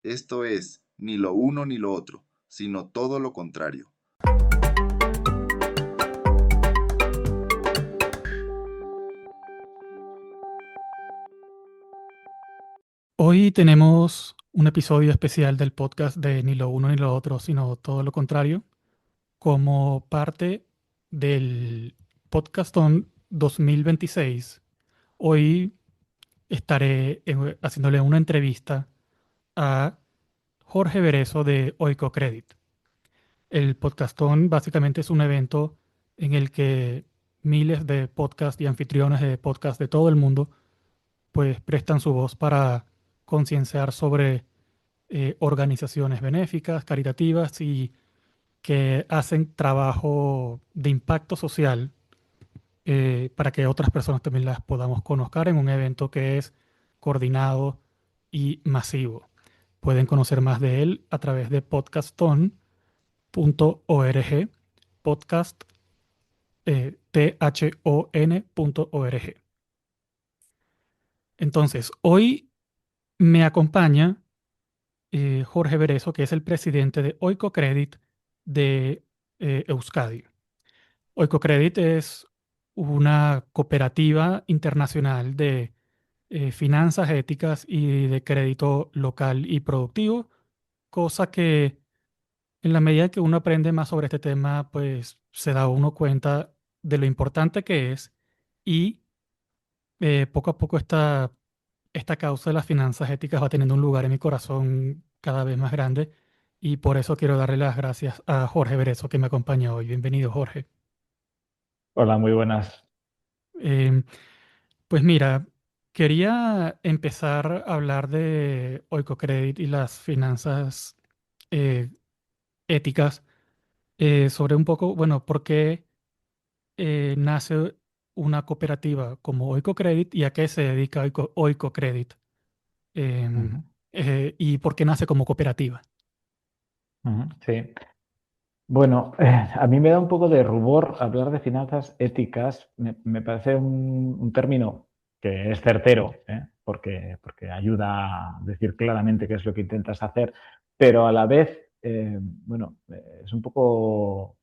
Esto es, ni lo uno ni lo otro, sino todo lo contrario. Hoy tenemos un episodio especial del podcast de Ni lo uno ni lo otro, sino todo lo contrario, como parte del Podcastón 2026. Hoy estaré haciéndole una entrevista a Jorge Verezo de Oikocredit. El Podcastón básicamente es un evento en el que miles de podcasts y anfitriones de podcasts de todo el mundo pues prestan su voz para concienciar sobre organizaciones benéficas, caritativas y que hacen trabajo de impacto social para que otras personas también las podamos conocer en un evento que es coordinado y masivo. Pueden conocer más de él a través de podcaston.org, podcast thon.org. Entonces, hoy me acompaña Jorge Verezo, que es el presidente de Oikocredit de Euskadi. Oikocredit es una cooperativa internacional de finanzas éticas y de crédito local y productivo, cosa que en la medida que uno aprende más sobre este tema, pues se da uno cuenta de lo importante que es y poco a poco esta causa de las finanzas éticas va teniendo un lugar en mi corazón cada vez más grande y por eso quiero darle las gracias a Jorge Berezo que me acompaña hoy. Bienvenido, Jorge. Hola, muy buenas. Em, pues mira, quería empezar a hablar de Oikocredit y las finanzas eh, éticas, sobre un poco, bueno, por qué nace una cooperativa como Oikocredit y a qué se dedica Oikocredit, Ujú, y por qué nace como cooperativa. sí. Bueno, a mí me da un poco de rubor hablar de finanzas éticas. Me parece un término que es certero, ¿eh? Porque ayuda a decir claramente qué es lo que intentas hacer, pero a la vez, bueno, es un poco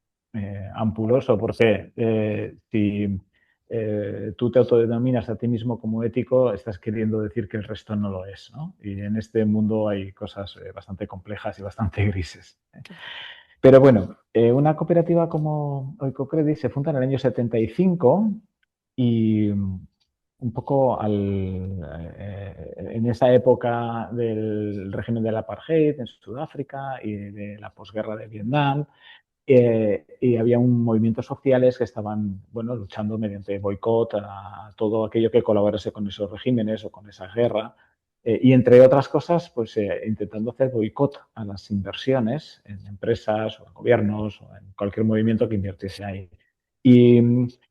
ampuloso porque si tú te autodenominas a ti mismo como ético, estás queriendo decir que el resto no lo es, ¿no? Y en este mundo hay cosas bastante complejas y bastante grises. Pero bueno, una cooperativa como Oikocredit se funda en el año 75 y un poco en esa época del régimen del apartheid en Sudáfrica y de la posguerra de Vietnam, y había un movimientos sociales que estaban, bueno, luchando mediante boicot a todo aquello que colaborase con esos regímenes o con esa guerra. Y entre otras cosas, pues intentando hacer boicot a las inversiones en empresas o en gobiernos o en cualquier movimiento que invirtiese ahí. Y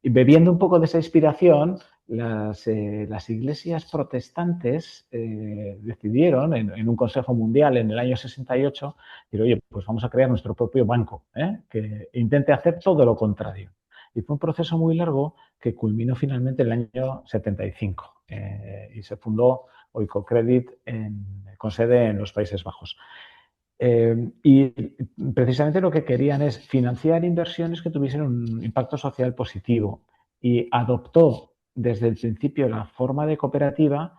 bebiendo un poco de esa inspiración, las iglesias protestantes decidieron en un Consejo Mundial en el año 68 decir, oye, pues vamos a crear nuestro propio banco, que intente hacer todo lo contrario. Y fue un proceso muy largo que culminó finalmente en el año 75 y se fundó Oikocredit con sede en los Países Bajos. Y precisamente lo que querían es financiar inversiones que tuviesen un impacto social positivo y adoptó desde el principio la forma de cooperativa.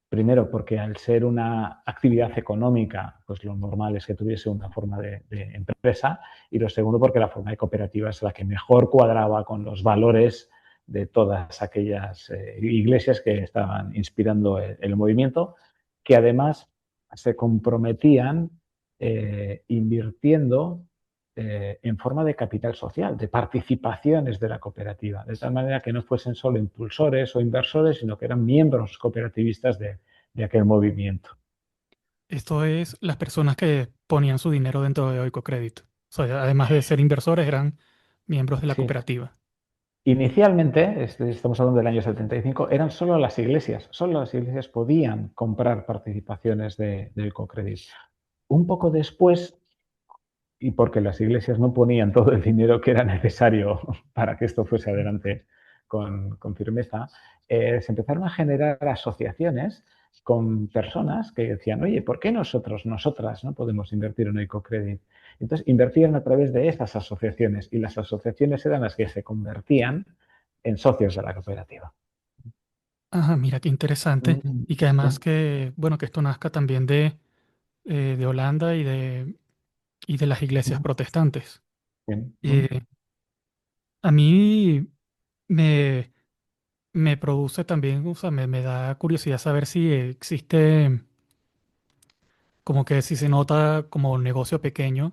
Primero, porque al ser una actividad económica, pues lo normal es que tuviese una forma de empresa. Y lo segundo, porque la forma de cooperativa es la que mejor cuadraba con los valores de todas aquellas iglesias que estaban inspirando el movimiento, que además se comprometían invirtiendo en forma de capital social, de participaciones de la cooperativa, de tal manera que no fuesen solo impulsores o inversores, sino que eran miembros cooperativistas de aquel movimiento. Esto es las personas que ponían su dinero dentro de Oikocredit. O sea, además de ser inversores, eran miembros de la Sí. cooperativa. Inicialmente, estamos hablando del año 75, eran solo las iglesias podían comprar participaciones del Cocredit. Un poco después, y porque las iglesias no ponían todo el dinero que era necesario para que esto fuese adelante con firmeza, se empezaron a generar asociaciones con personas que decían, oye, ¿por qué nosotras no podemos invertir en Oikocredit? Entonces, invertían a través de esas asociaciones y las asociaciones eran las que se convertían en socios de la cooperativa. Ajá, mira qué interesante. Mm, Y que además sí, que, bueno, que esto nazca también de Holanda y de las iglesias mm, protestantes. bien, Eh, a mí me, me produce también, o sea, me da curiosidad saber si existe, como que si se nota como negocio pequeño,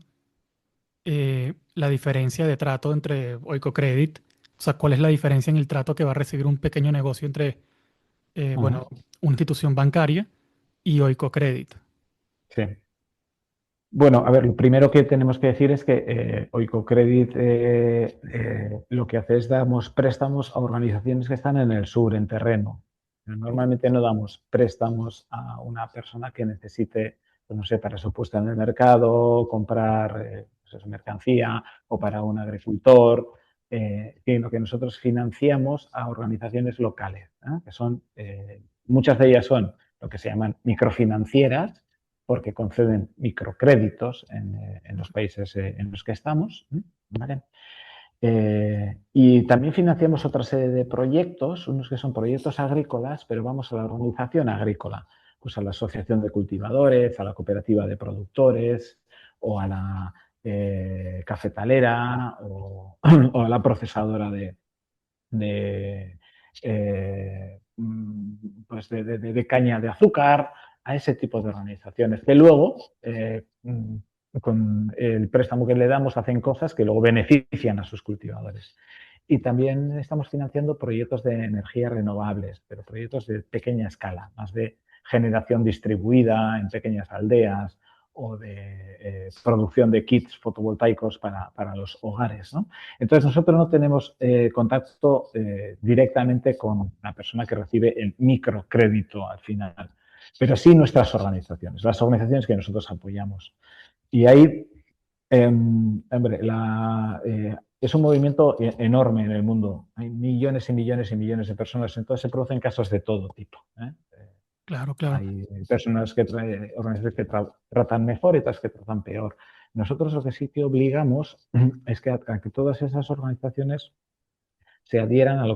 la diferencia de trato entre Oicocredit, o sea, cuál es la diferencia en el trato que va a recibir un pequeño negocio entre, ajá, bueno, una institución bancaria y Oicocredit. sí. Bueno, a ver, lo primero que tenemos que decir es que Oikocredit lo que hace es damos préstamos a organizaciones que están en el sur, en terreno. Normalmente no damos préstamos a una persona que necesite, pues no sé, para su puesta en el mercado, comprar pues eso, mercancía o para un agricultor, sino que nosotros financiamos a organizaciones locales, que son, muchas de ellas son lo que se llaman microfinancieras porque conceden microcréditos en los países en los que estamos. ¿Vale? Y también financiamos otra serie de proyectos, unos que son proyectos agrícolas, pero vamos a la organización agrícola, pues a la asociación de cultivadores, a la cooperativa de productores o a la cafetalera o a la procesadora de, pues de caña de azúcar, a ese tipo de organizaciones que luego, con el préstamo que le damos, hacen cosas que luego benefician a sus cultivadores. Y también estamos financiando proyectos de energías renovables, pero proyectos de pequeña escala, más de generación distribuida en pequeñas aldeas o de producción de kits fotovoltaicos para los hogares, ¿no? Entonces, nosotros no tenemos contacto directamente con la persona que recibe el microcrédito al final, pero sí nuestras organizaciones, las organizaciones que nosotros apoyamos. Y ahí, hombre, es un movimiento enorme en el mundo. Hay millones y millones y millones de personas, entonces se producen casos de todo tipo. Claro, claro. Hay personas organizaciones que tratan mejor y otras que tratan peor. Nosotros lo que sí que obligamos es que a que todas esas organizaciones se adhieran a lo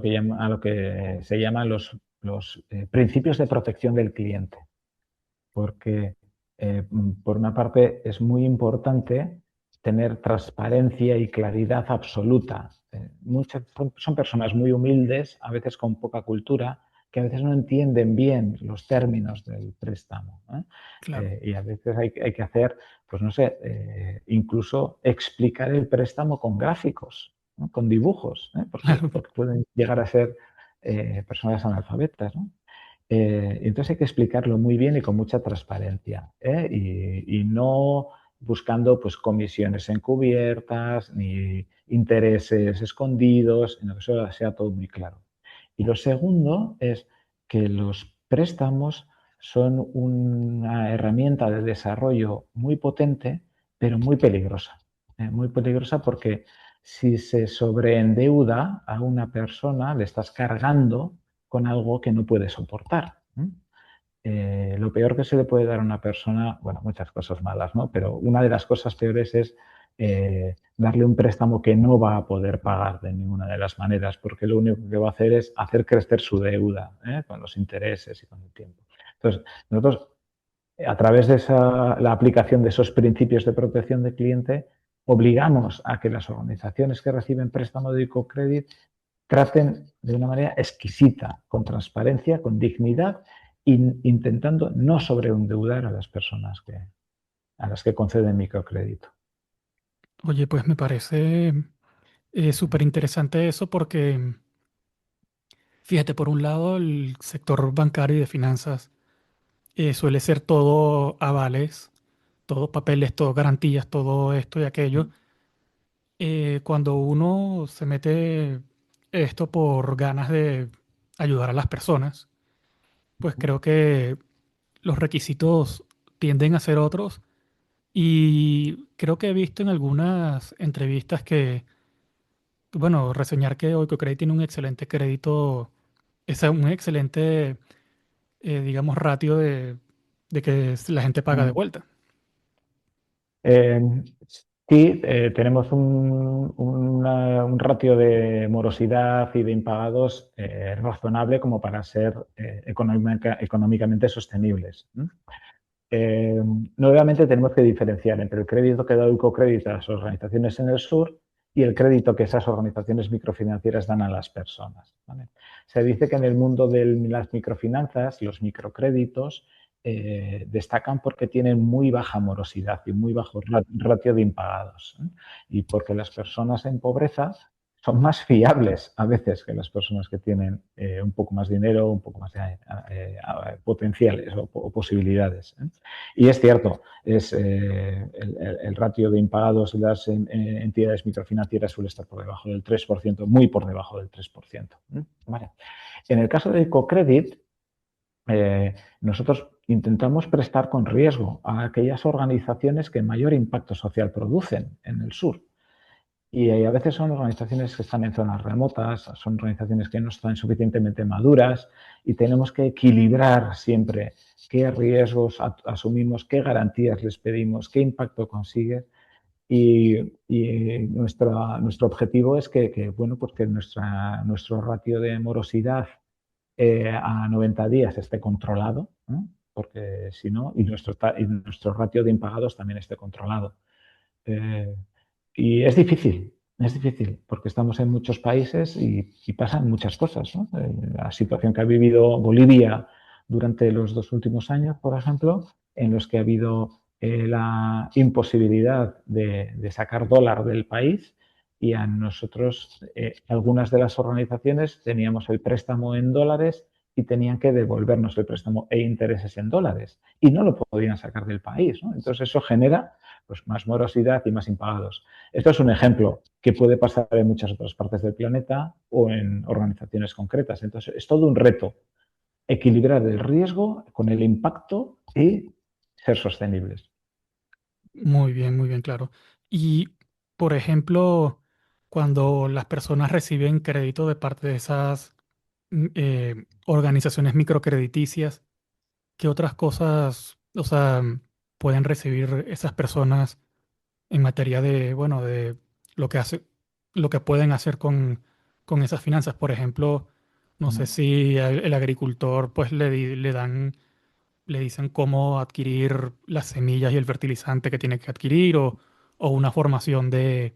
que se llaman los principios de protección del cliente. Porque, por una parte, es muy importante tener transparencia y claridad absoluta. Muchas son personas muy humildes, a veces con poca cultura, que a veces no entienden bien los términos del préstamo. Claro, Y a veces hay que hacer, pues no sé, incluso explicar el préstamo con gráficos, ¿no? Con dibujos, claro. porque pueden llegar a ser personas analfabetas, ¿no? Entonces hay que explicarlo muy bien y con mucha transparencia, ¿eh? Y no buscando pues, comisiones encubiertas ni intereses escondidos, sino que eso sea todo muy claro. Y lo segundo es que los préstamos son una herramienta de desarrollo muy potente, pero muy peligrosa. Muy peligrosa porque si se sobreendeuda a una persona, le estás cargando con algo que no puede soportar. Lo peor que se le puede dar a una persona, bueno, muchas cosas malas, ¿no? Pero una de las cosas peores es darle un préstamo que no va a poder pagar de ninguna de las maneras, porque lo único que va a hacer es hacer crecer su deuda, con los intereses y con el tiempo. Entonces, nosotros, a través de la aplicación de esos principios de protección del cliente, obligamos a que las organizaciones que reciben préstamo de Ecocredit traten de una manera exquisita, con transparencia, con dignidad, intentando no sobreendeudar a las personas a las que conceden microcrédito. Oye, pues me parece súper interesante eso porque, fíjate, por un lado, el sector bancario y de finanzas suele ser todo avales, todo papeles, todo garantías, todo esto y aquello. Cuando uno se mete esto por ganas de ayudar a las personas, pues creo que los requisitos tienden a ser otros y creo que he visto en algunas entrevistas que, bueno, reseñar que Oikocredit tiene un excelente crédito, es un excelente digamos, ratio de que la gente paga de Mm. vuelta. Eh, sí, tenemos un ratio de morosidad y de impagados razonable como para ser económicamente sostenibles. Eh, Nuevamente tenemos que diferenciar entre el crédito que da Eucocrédito a las organizaciones en el sur y el crédito que esas organizaciones microfinancieras dan a las personas, ¿vale? Se dice que en el mundo de las microfinanzas, los microcréditos destacan porque tienen muy baja morosidad y muy bajo ratio de impagados, ¿eh? Y porque las personas en pobreza son más fiables a veces que las personas que tienen un poco más dinero, un poco más de potenciales o posibilidades, ¿eh? Y es cierto, el ratio de impagados de las entidades microfinancieras suele estar por debajo del 3%, muy por debajo del 3%. Vale. En el caso de Ecocredit, nosotros intentamos prestar con riesgo a aquellas organizaciones que mayor impacto social producen en el sur. Y a veces son organizaciones que están en zonas remotas, son organizaciones que no están suficientemente maduras y tenemos que equilibrar siempre qué riesgos asumimos, qué garantías les pedimos, qué impacto consigue. Y nuestro objetivo es bueno, pues que nuestro ratio de morosidad a 90 días esté controlado, ¿no? Porque si no, y nuestro ratio de impagados también esté controlado. Eh, y es difícil, porque estamos en muchos países y pasan muchas cosas, ¿no? La situación que ha vivido Bolivia durante los 2 últimos años, por ejemplo, en los que ha habido la imposibilidad de sacar dólar del país y a nosotros, algunas de las organizaciones teníamos el préstamo en dólares y tenían que devolvernos el préstamo e intereses en dólares y no lo podían sacar del país, ¿no? Entonces eso genera pues, más morosidad y más impagados. Esto es un ejemplo que puede pasar en muchas otras partes del planeta o en organizaciones concretas. Entonces, es todo un reto equilibrar el riesgo con el impacto y ser sostenibles. Muy bien, claro. Y, por ejemplo, cuando las personas reciben crédito de parte de esas organizaciones microcrediticias, ¿qué otras cosas, o sea, pueden recibir esas personas en materia de, bueno, de lo que hace, lo que pueden hacer con esas finanzas? Por ejemplo, no sé si el agricultor, pues le dicen cómo adquirir las semillas y el fertilizante que tiene que adquirir o una formación de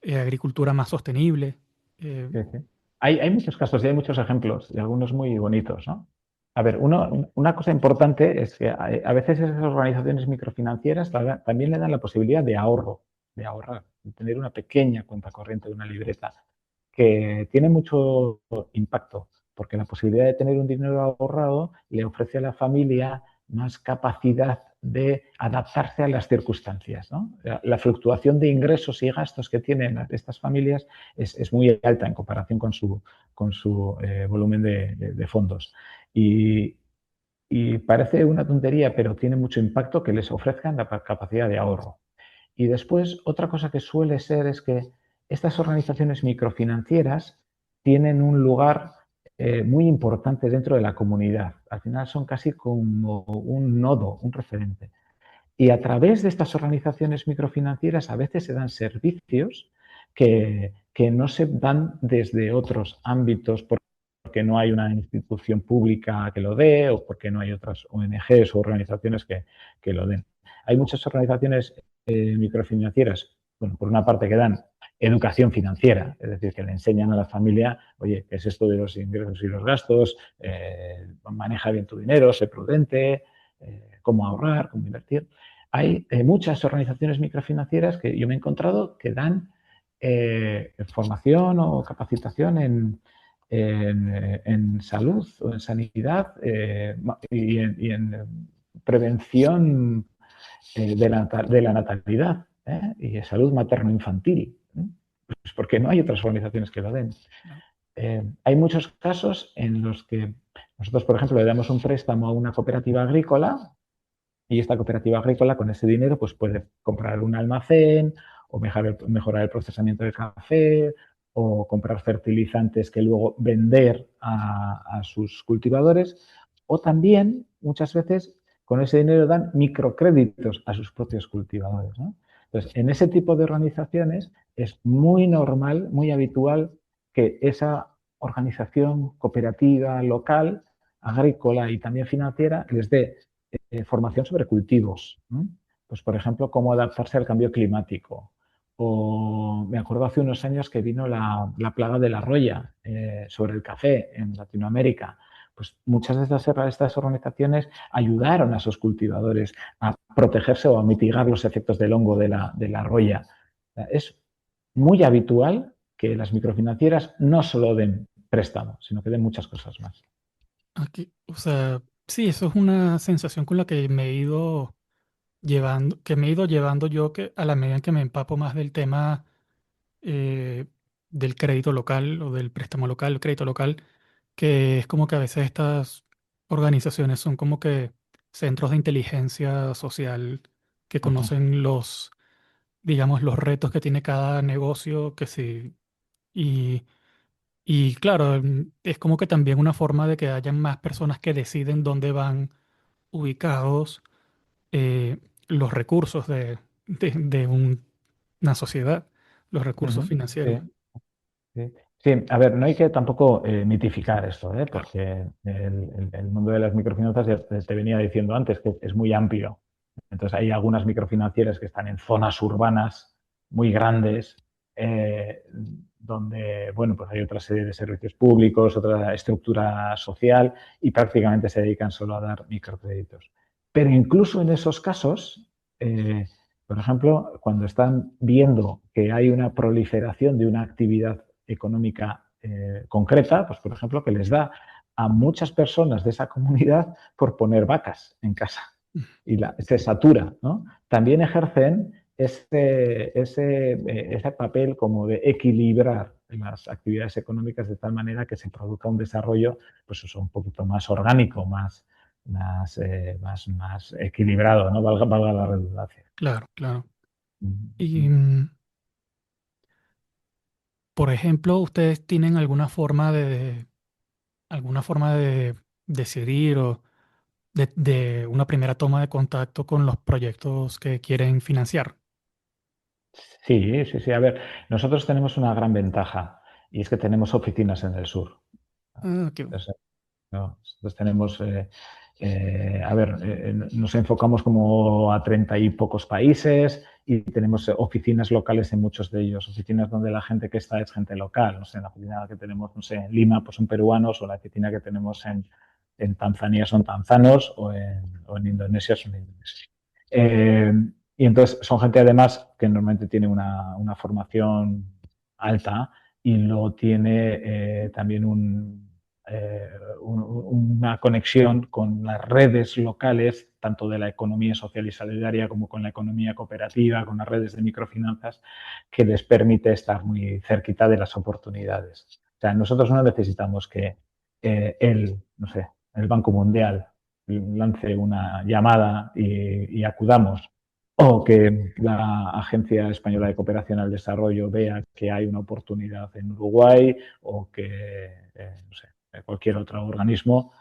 agricultura más sostenible. Eh, Sí, sí. Hay muchos casos y hay muchos ejemplos y algunos muy bonitos, ¿no? A ver, una cosa importante es que a veces esas organizaciones microfinancieras también le dan la posibilidad de ahorrar, de tener una pequeña cuenta corriente de una libreta que tiene mucho impacto, porque la posibilidad de tener un dinero ahorrado le ofrece a la familia más capacidad de adaptarse a las circunstancias, ¿no? La fluctuación de ingresos y gastos que tienen estas familias es muy alta en comparación con su volumen de fondos. Y, y parece una tontería, pero tiene mucho impacto que les ofrezcan la capacidad de ahorro. Y después, otra cosa que suele ser es que estas organizaciones microfinancieras tienen un lugar muy importante dentro de la comunidad. Al final son casi como un nodo, un referente. Y a través de estas organizaciones microfinancieras a veces se dan servicios que no se dan desde otros ámbitos porque no hay una institución pública que lo dé o porque no hay otras ONGs o organizaciones que lo den. Hay muchas organizaciones microfinancieras, bueno, por una parte que dan educación financiera, es decir, que le enseñan a la familia, oye, ¿qué es esto de los ingresos y los gastos? Maneja bien tu dinero, sé prudente, cómo ahorrar, cómo invertir. Hay muchas organizaciones microfinancieras que yo me he encontrado que dan formación o capacitación en salud o en sanidad y en prevención de la natalidad y de salud materno-infantil. Pues porque no hay otras organizaciones que lo den. Hay muchos casos en los que nosotros, por ejemplo, le damos un préstamo a una cooperativa agrícola y esta cooperativa agrícola con ese dinero pues puede comprar un almacén o mejorar el procesamiento del café o comprar fertilizantes que luego vender a sus cultivadores O también, muchas veces, con ese dinero dan microcréditos a sus propios cultivadores, ¿no? Entonces, en ese tipo de organizaciones es muy normal, muy habitual que esa organización cooperativa local, agrícola y también financiera les dé formación sobre cultivos, ¿no? Pues, por ejemplo, cómo adaptarse al cambio climático. O me acuerdo hace unos años que vino la plaga de la roya sobre el café en Latinoamérica. Pues muchas de estas organizaciones ayudaron a sus cultivadores a protegerse o a mitigar los efectos del hongo de la roya. Es muy habitual que las microfinancieras no solo den préstamos, sino que den muchas cosas más. Aquí, o sea, sí, eso es una sensación con la que me he ido llevando, que me he ido llevando yo que a la medida que me empapo más del tema eh, del crédito local o del préstamo local, el crédito local, que es como que a veces estas organizaciones son como que centros de inteligencia social que Uh -huh. conocen los, digamos, los retos que tiene cada negocio, que sí, y, y claro, es como que también una forma de que hayan más personas que deciden dónde van ubicados eh, los recursos de una sociedad, los Uh recursos -huh. financieros. Sí. Sí. Sí, a ver, no hay que tampoco mitificar esto, Claro. porque el mundo de las microfinanzas, ya te venía diciendo antes, que es muy amplio. Entonces, hay algunas microfinancieras que están en zonas urbanas muy grandes, eh, donde, bueno, pues hay otra serie de servicios públicos, otra estructura social y prácticamente se dedican solo a dar microcréditos. Pero incluso en esos casos, por ejemplo, cuando están viendo que hay una proliferación de una actividad económica concreta, pues por ejemplo, que les da a muchas personas de esa comunidad por poner vacas en casa y se satura, ¿no? También ejercen ese papel como de equilibrar las actividades económicas de tal manera que se produzca un desarrollo pues eso, un poquito más orgánico, más equilibrado, ¿no? Valga la redundancia. Claro, claro. Y, Mm. por ejemplo, ¿ustedes tienen alguna forma de decidir o de una primera toma de contacto con los proyectos que quieren financiar? Sí, sí, sí. A ver, nosotros tenemos una gran ventaja y es que tenemos oficinas en el sur. Ah, Entonces, ¿no? Nosotros tenemos, a ver, nos enfocamos como a 30 y pocos países y tenemos oficinas locales en muchos de ellos, oficinas donde la gente que está es gente local, no sé, la oficina que tenemos, no sé, en Lima pues son peruanos o la oficina que tenemos en Tanzania son tanzanos o en Indonesia son indonesios. Eh, y entonces son gente además que normalmente tiene una formación alta y luego tiene también una conexión con las redes locales, tanto de la economía social y solidaria como con la economía cooperativa, con las redes de microfinanzas, que les permite estar muy cerquita de las oportunidades. O sea, nosotros no necesitamos que no sé, el Banco Mundial lance una llamada y acudamos, o que la Agencia Española de Cooperación al Desarrollo vea que hay una oportunidad en Uruguay o que, no sé, cualquier otro organismo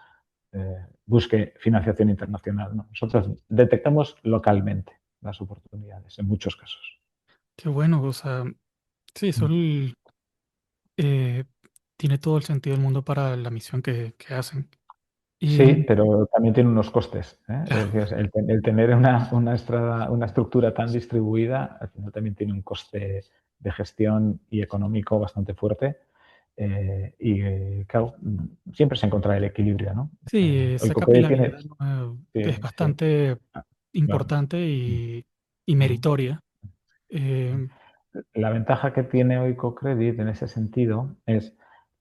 busque financiación internacional, ¿no? Nosotros detectamos localmente las oportunidades en muchos casos. qué bueno, o sea, sí, eso eh, tiene todo el sentido del mundo para la misión que hacen. Y Sí, pero también tiene unos costes, ¿eh? Es claro, decir, el tener una estructura tan distribuida, al final también tiene un coste de gestión y económico bastante fuerte. Claro, siempre se encuentra el equilibrio, ¿no? sí, Hoy esa Copede tiene, capilaridad, ¿no? sí, Es sí, bastante ah, claro. importante y Mm. meritoria. Eh, La ventaja que tiene hoy Cocredit en ese sentido es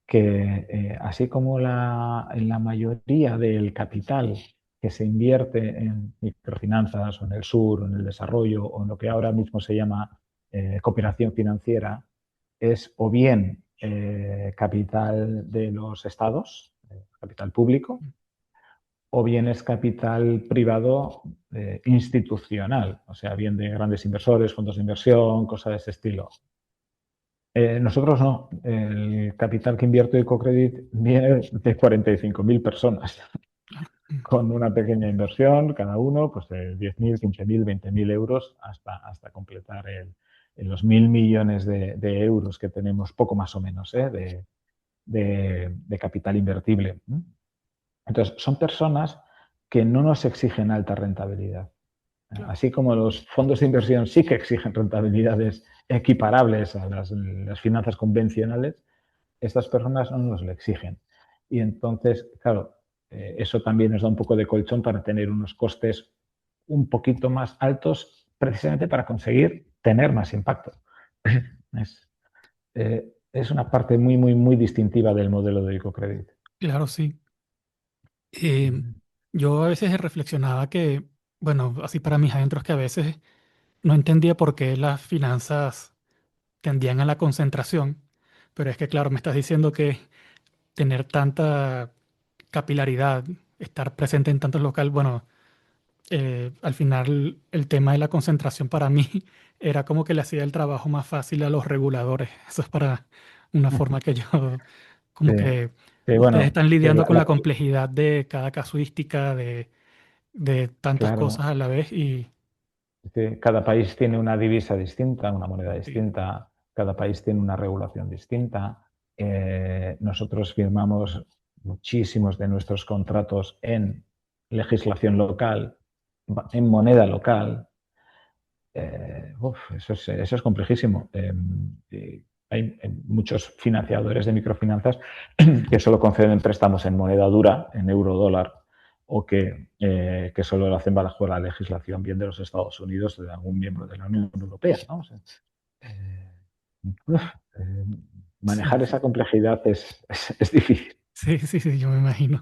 que así como en la mayoría del capital que se invierte en microfinanzas o en el sur o en el desarrollo o en lo que ahora mismo se llama cooperación financiera, es o bien capital de los estados, capital público, o bien es capital privado institucional, o sea, bien de grandes inversores, fondos de inversión, cosas de ese estilo. Nosotros no. El capital que invierte Ecocredit viene de 45.000 personas. con una pequeña inversión, cada uno, pues de 10.000, 15.000, 20.000 euros hasta completar los 1.000 millones de euros que tenemos, poco más o menos, de capital invertible. Entonces, son personas que no nos exigen alta rentabilidad. Claro. Así como los fondos de inversión sí que exigen rentabilidades equiparables a las finanzas convencionales, estas personas no nos lo exigen. Y entonces, claro, eso también nos da un poco de colchón para tener unos costes un poquito más altos, precisamente para conseguir tener más impacto. Es una parte muy, muy, muy distintiva del modelo de Ecocredit. Claro, sí. Yo a veces reflexionaba que, bueno, así para mis adentros, que a veces no entendía por qué las finanzas tendían a la concentración, pero es que, claro, me estás diciendo que tener tanta capilaridad, estar presente en tantos locales, bueno, al final el tema de la concentración para mí era como que le hacía el trabajo más fácil a los reguladores. Eso es para una forma que yo, como Sí, que sí, ustedes bueno, están sí, lidiando con la complejidad de cada casuística, de tantas claro, cosas a la vez y cada país tiene una divisa distinta, una moneda sí, distinta, cada país tiene una regulación distinta. Nosotros firmamos muchísimos de nuestros contratos en legislación local, en moneda local. Eso es complejísimo. Hay muchos financiadores de microfinanzas que solo conceden préstamos en moneda dura, en euro dólar, o que solo lo hacen bajo la legislación bien de los Estados Unidos o de algún miembro de la Unión Europea, ¿no? O sea, eh, uf, eh, sí, manejar esa complejidad es difícil. sí, sí, sí, yo me imagino.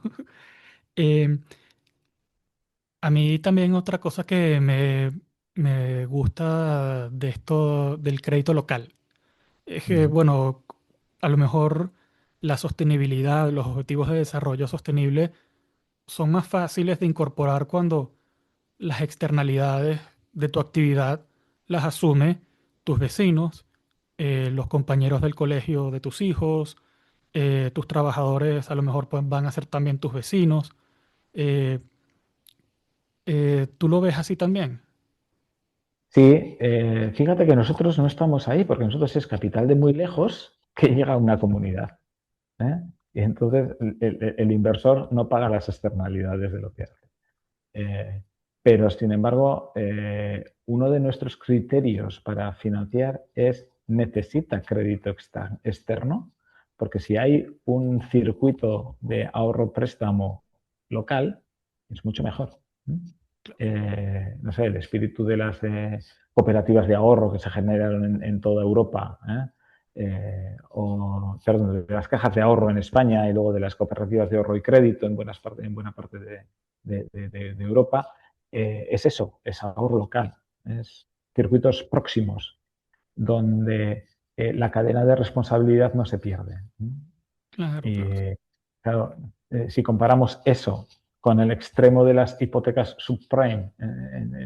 Eh, a mí también otra cosa que me gusta de esto del crédito local es que, Mm. bueno, a lo mejor la sostenibilidad, los objetivos de desarrollo sostenible son más fáciles de incorporar cuando las externalidades de tu actividad las asume tus vecinos, los compañeros del colegio de tus hijos, tus trabajadores a lo mejor pues, van a ser también tus vecinos. Eh, ¿Tú lo ves así también? Sí, fíjate que nosotros no estamos ahí porque nosotros es capital de muy lejos que llega a una comunidad. ¿Eh? Y entonces el inversor no paga las externalidades de lo que hace. Eh, pero, sin embargo, uno de nuestros criterios para financiar es necesita crédito externo, porque si hay un circuito de ahorro-préstamo local, es mucho mejor. No sé, el espíritu de las cooperativas de ahorro que se generaron en toda Europa, o perdón, de las cajas de ahorro en España y luego de las cooperativas de ahorro y crédito en buena parte de Europa, es eso, es ahorro local, es circuitos próximos donde la cadena de responsabilidad no se pierde. Claro, claro. Y claro, si comparamos eso con el extremo de las hipotecas subprime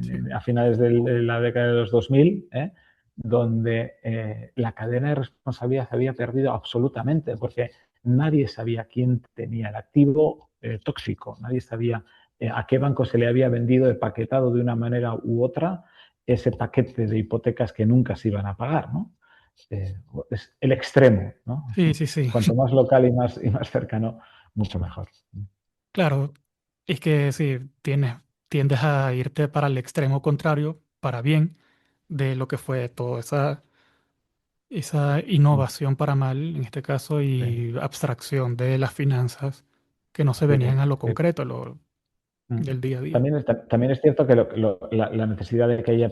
Sí, a finales de la década de los 2000, donde la cadena de responsabilidad se había perdido absolutamente, porque nadie sabía quién tenía el activo tóxico, nadie sabía a qué banco se le había vendido empaquetado de una manera u otra ese paquete de hipotecas que nunca se iban a pagar, ¿no? Es el extremo, ¿no? sí, sí, sí. Cuanto más local y más cercano, mucho mejor. Claro, es que sí, tiendes a irte para el extremo contrario, para bien, de lo que fue toda esa innovación para mal, en este caso, Sí, y abstracción de las finanzas que no se sí, venían a lo sí. concreto, lo del día a día. También es cierto que la necesidad de que haya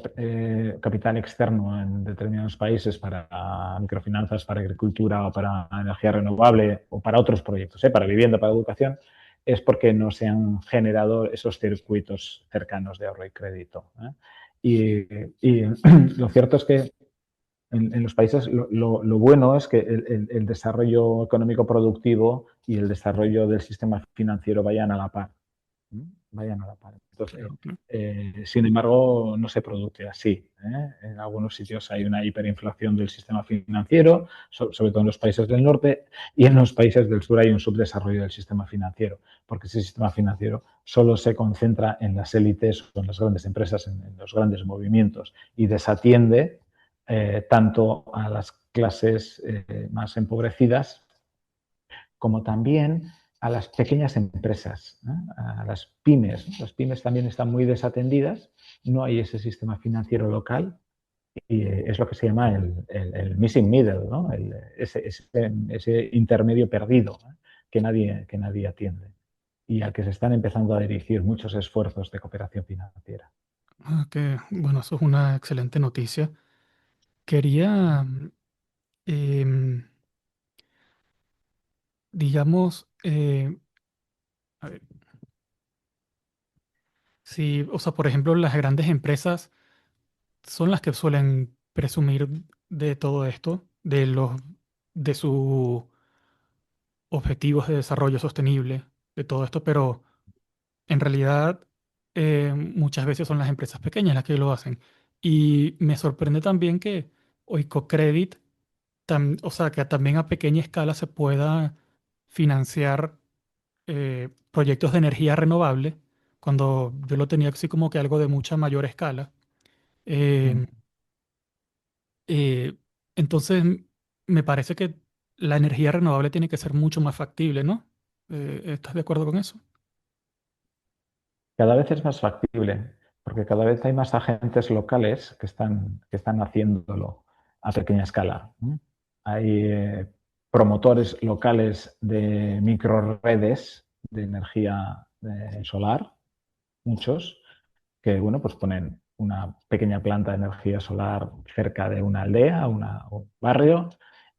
capital externo en determinados países para microfinanzas, para agricultura o para energía renovable o para otros proyectos, para vivienda, para educación, es porque no se han generado esos circuitos cercanos de ahorro y crédito. Y lo cierto es que en los países lo bueno es que el desarrollo económico productivo y el desarrollo del sistema financiero vayan a la par. Vayan a la par. Entonces, Claro. sin embargo, no se produce así. En algunos sitios hay una hiperinflación del sistema financiero, sobre todo en los países del norte, y en los países del sur hay un subdesarrollo del sistema financiero, porque ese sistema financiero solo se concentra en las élites o en las grandes empresas, en los grandes movimientos, y desatiende tanto a las clases más empobrecidas como también a las pequeñas empresas, a las pymes. Las pymes también están muy desatendidas, no hay ese sistema financiero local y es lo que se llama el missing middle, ¿no? Ese intermedio perdido, que nadie atiende y al que se están empezando a dirigir muchos esfuerzos de cooperación financiera. Bueno, eso es una excelente noticia. Quería, em, digamos, a ver, si, o sea, por ejemplo, las grandes empresas son las que suelen presumir de todo esto, de sus objetivos de desarrollo sostenible, de todo esto, pero en realidad muchas veces son las empresas pequeñas las que lo hacen. Y me sorprende también que Oicocredit, o sea, que también a pequeña escala se pueda financiar proyectos de energía renovable, cuando yo lo tenía así como que algo de mucha mayor escala. Mm. Eh, eh, entonces, me parece que la energía renovable tiene que ser mucho más factible, ¿no? ¿Estás de acuerdo con eso? Cada vez es más factible, porque cada vez hay más agentes locales que están haciéndolo a pequeña escala. Hay promotores locales de microredes de energía solar, muchos, que bueno, pues ponen una pequeña planta de energía solar cerca de una aldea, un barrio,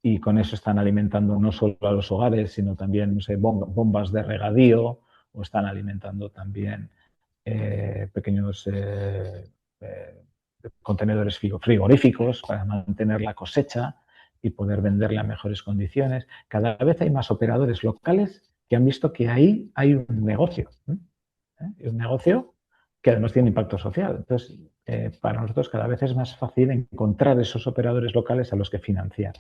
y con eso están alimentando no solo a los hogares, sino también, no sé, bombas de regadío, o están alimentando también pequeños eh, contenedores frigoríficos para mantener la cosecha y poder venderla a mejores condiciones. Cada vez hay más operadores locales que han visto que ahí hay un negocio. Un negocio que además tiene impacto social. Entonces, para nosotros cada vez es más fácil encontrar esos operadores locales a los que financiar.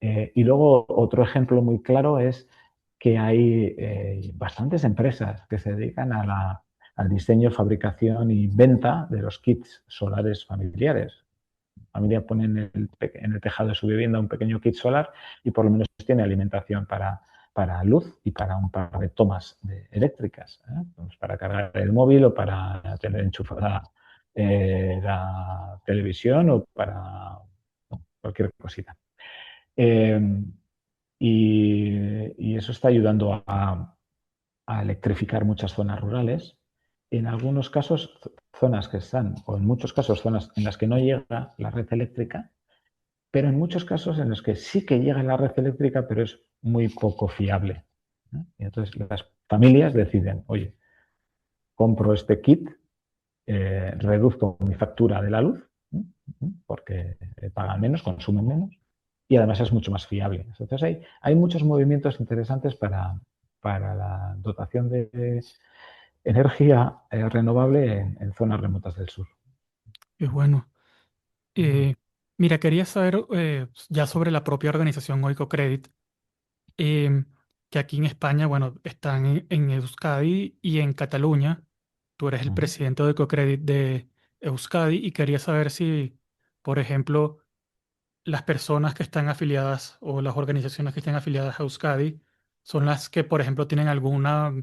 Y luego otro ejemplo muy claro es que hay bastantes empresas que se dedican al diseño, fabricación y venta de los kits solares familiares. La familia pone en el tejado de su vivienda un pequeño kit solar y por lo menos tiene alimentación para luz y para un par de tomas eléctricas, pues para cargar el móvil o para tener enchufada la televisión o para cualquier cosita. Eh, y eso está ayudando a electrificar muchas zonas rurales. En algunos casos, zonas que están, o en muchos casos, zonas en las que no llega la red eléctrica, pero en muchos casos en los que sí que llega la red eléctrica, pero es muy poco fiable. Y entonces las familias deciden, oye, compro este kit, reduzco mi factura de la luz, porque pagan menos, consumen menos, y además es mucho más fiable. Entonces hay muchos movimientos interesantes para la dotación de energía renovable en zonas remotas del sur. Es bueno. Eh, Mira, quería saber ya sobre la propia organización Oicocredit, em, que aquí en España, bueno, están en Euskadi y en Cataluña. Tú eres el Ujú. presidente de Oicocredit de Euskadi y quería saber si, por ejemplo, las personas que están afiliadas o las organizaciones que están afiliadas a Euskadi son las que, por ejemplo, tienen alguna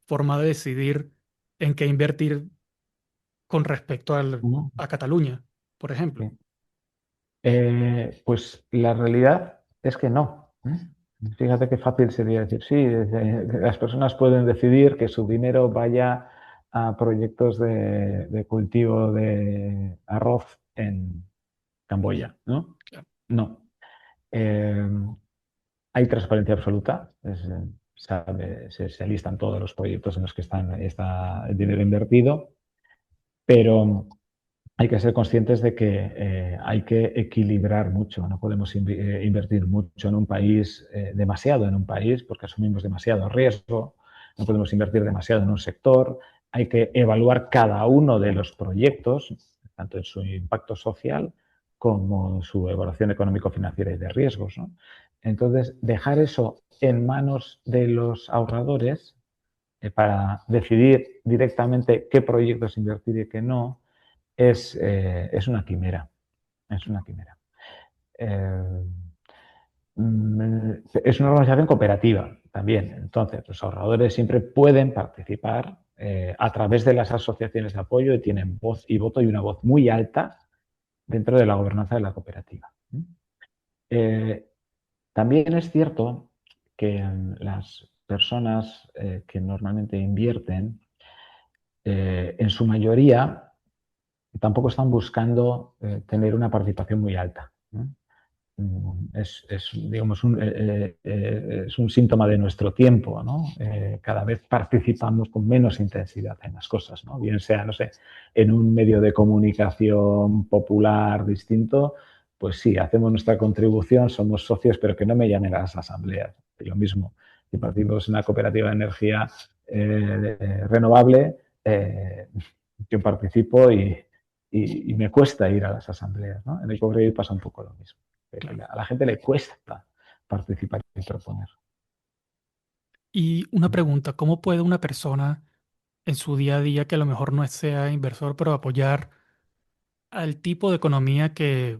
forma de decidir en qué invertir con respecto Ujú. a Cataluña, por ejemplo. Sí. Pues la realidad es que no. Fíjate qué fácil sería decir, sí, las personas pueden decidir que su dinero vaya a proyectos de cultivo de arroz en Camboya, ¿no? Claro. No. Eh, Hay transparencia absoluta. Se alistan todos los proyectos en los que está el dinero invertido, pero hay que ser conscientes de que hay que equilibrar mucho. No podemos invertir mucho en un país, demasiado en un país, porque asumimos demasiado riesgo. No podemos invertir demasiado en un sector, hay que evaluar cada uno de los proyectos, tanto en su impacto social como su evaluación económico-financiera y de riesgos, ¿no? Entonces, dejar eso en manos de los ahorradores para decidir directamente qué proyectos invertir y qué no, es una quimera. Es una quimera. Eh, es una organización cooperativa también. Entonces, los ahorradores siempre pueden participar a través de las asociaciones de apoyo y tienen voz y voto y una voz muy alta dentro de la gobernanza de la cooperativa. Eh, También es cierto que las personas que normalmente invierten, en su mayoría, tampoco están buscando tener una participación muy alta, ¿no? Digamos, es un síntoma de nuestro tiempo, ¿no? Cada vez participamos con menos intensidad en las cosas, ¿no? Bien sea, no sé, en un medio de comunicación popular distinto, pues sí, hacemos nuestra contribución, somos socios, pero que no me llamen a las asambleas. Y lo mismo, si partimos en una cooperativa de energía renovable, yo participo y me cuesta ir a las asambleas, ¿no? En el Cobre pasa un poco lo mismo. Claro. A la gente le cuesta participar y proponer. Y una pregunta, ¿cómo puede una persona en su día a día, que a lo mejor no sea inversor, pero apoyar al tipo de economía que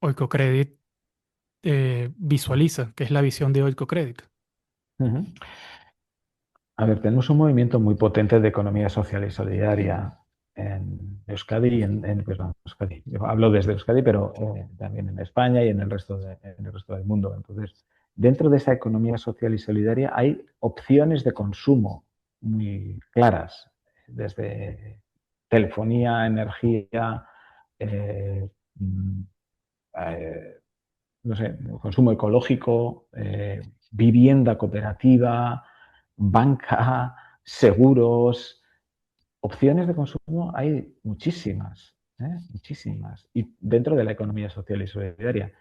Oikocredit visualiza, que es la visión de Oikocredit? Uh-huh. A ver, tenemos un movimiento muy potente de economía social y solidaria en Euskadi y perdón, Euskadi. Yo hablo desde Euskadi, pero también en España y en en el resto del mundo. Entonces, dentro de esa economía social y solidaria hay opciones de consumo muy claras, desde telefonía, energía, eh, mm, eh, no sé, consumo ecológico, vivienda cooperativa, banca, seguros, opciones de consumo hay muchísimas, muchísimas, y dentro de la economía social y solidaria.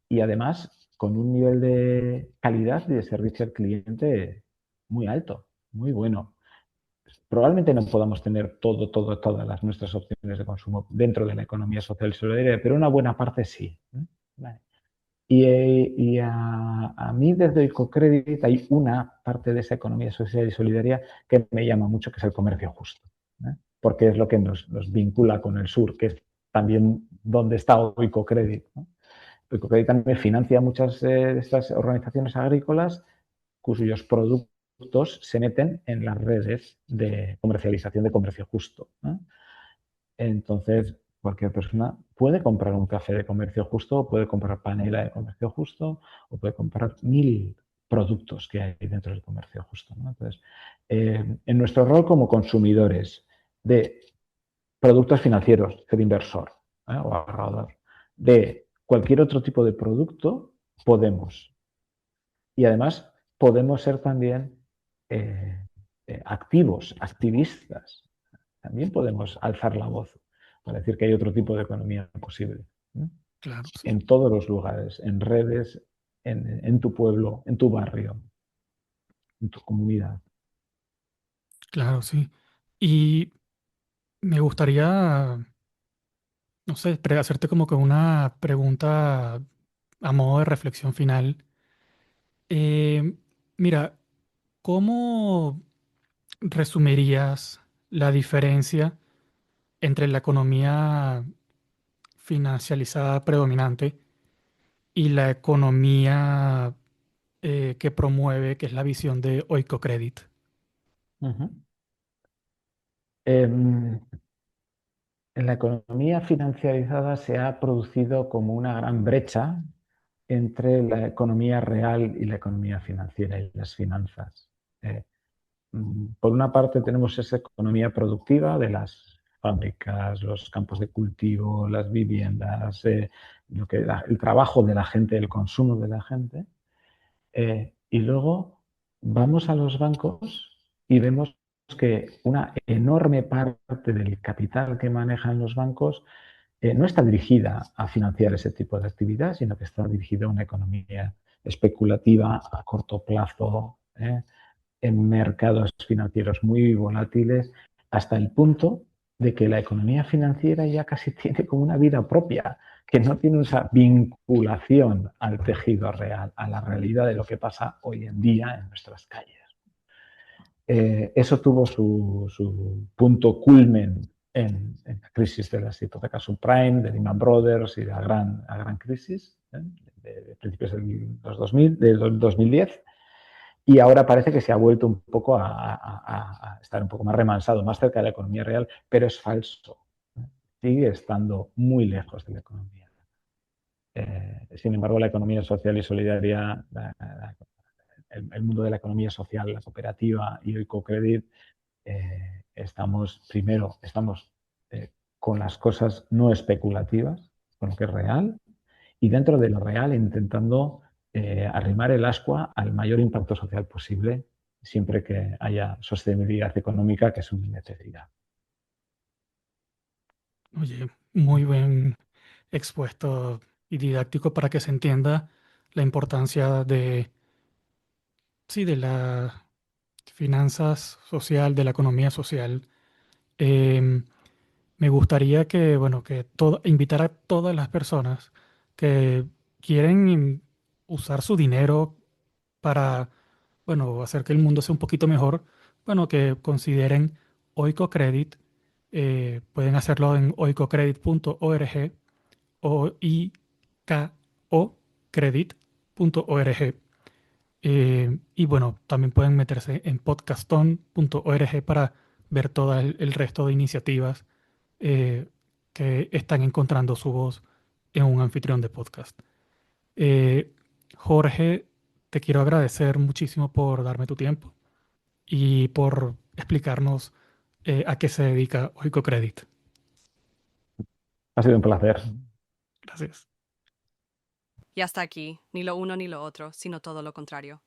Y además con un nivel de calidad y de servicio al cliente muy alto, muy bueno. Probablemente no podamos tener todas las nuestras opciones de consumo dentro de la economía social y solidaria, pero una buena parte sí. Vale. A mí desde Ecocredit hay una parte de esa economía social y solidaria que me llama mucho, que es el comercio justo, ¿eh? Porque es lo que nos vincula con el sur, que es también donde está Ecocredit, ¿no? Ecocredit también financia muchas de estas organizaciones agrícolas cuyos productos se meten en las redes de comercialización de comercio justo, ¿no? Entonces, cualquier persona puede comprar un café de comercio justo, puede comprar panela de comercio justo, o puede comprar 1000 productos que hay dentro del comercio justo, ¿no? Entonces, en nuestro rol como consumidores de productos financieros, de inversor, o ahorrador, de cualquier otro tipo de producto, podemos. Y además, podemos ser también eh, activos, activistas. También podemos alzar la voz para decir que hay otro tipo de economía posible, ¿no? Claro, sí. En todos los lugares, en redes, en tu pueblo, en tu barrio, en tu comunidad. Claro, sí. Y me gustaría, no sé, hacerte como que una pregunta a modo de reflexión final. Eh, Mira, ¿cómo resumirías la diferencia entre la economía financializada predominante y la economía que promueve, que es la visión de Oikocredit? Uh-huh. En la economía financiarizada se ha producido como una gran brecha entre la economía real y la economía financiera y las finanzas. Eh, Por una parte tenemos esa economía productiva de las fábricas, los campos de cultivo, las viviendas, el trabajo de la gente, el consumo de la gente. Y luego vamos a los bancos y vemos que una enorme parte del capital que manejan los bancos no está dirigida a financiar ese tipo de actividad, sino que está dirigida a una economía especulativa a corto plazo, en mercados financieros muy volátiles hasta el punto de que la economía financiera ya casi tiene como una vida propia, que no tiene esa vinculación al tejido real, a la realidad de lo que pasa hoy en día en nuestras calles. Eso tuvo su punto culmen en la crisis de las hipotecas subprime, de Lehman Brothers y la gran crisis de principios del 2000, del 2010. Y ahora parece que se ha vuelto un poco a estar un poco más remansado, más cerca de la economía real, pero es falso. Sigue estando muy lejos de la economía. Sin embargo, la economía social y solidaria, el mundo de la economía social, la cooperativa y el Oikocredit, estamos con las cosas no especulativas, con lo que es real, y dentro de lo real intentando arrimar el ascua al mayor impacto social posible, siempre que haya sostenibilidad económica, que es una necesidad. Oye, muy bien expuesto y didáctico para que se entienda la importancia de la finanzas social, de la economía social. Em, Me gustaría que, bueno, invitar a todas las personas que quieren usar su dinero para, bueno, hacer que el mundo sea un poquito mejor, bueno, que consideren Oikocredit. Pueden hacerlo en oikocredit.org o ikocredit.org. Y bueno, también pueden meterse en podcaston.org para ver todo el resto de iniciativas eh, que están encontrando su voz en un anfitrión de podcast. Eh, Jorge, te quiero agradecer muchísimo por darme tu tiempo y por explicarnos a qué se dedica Oikocredit. Ha sido un placer. Gracias. Y hasta aquí, ni lo uno ni lo otro, sino todo lo contrario.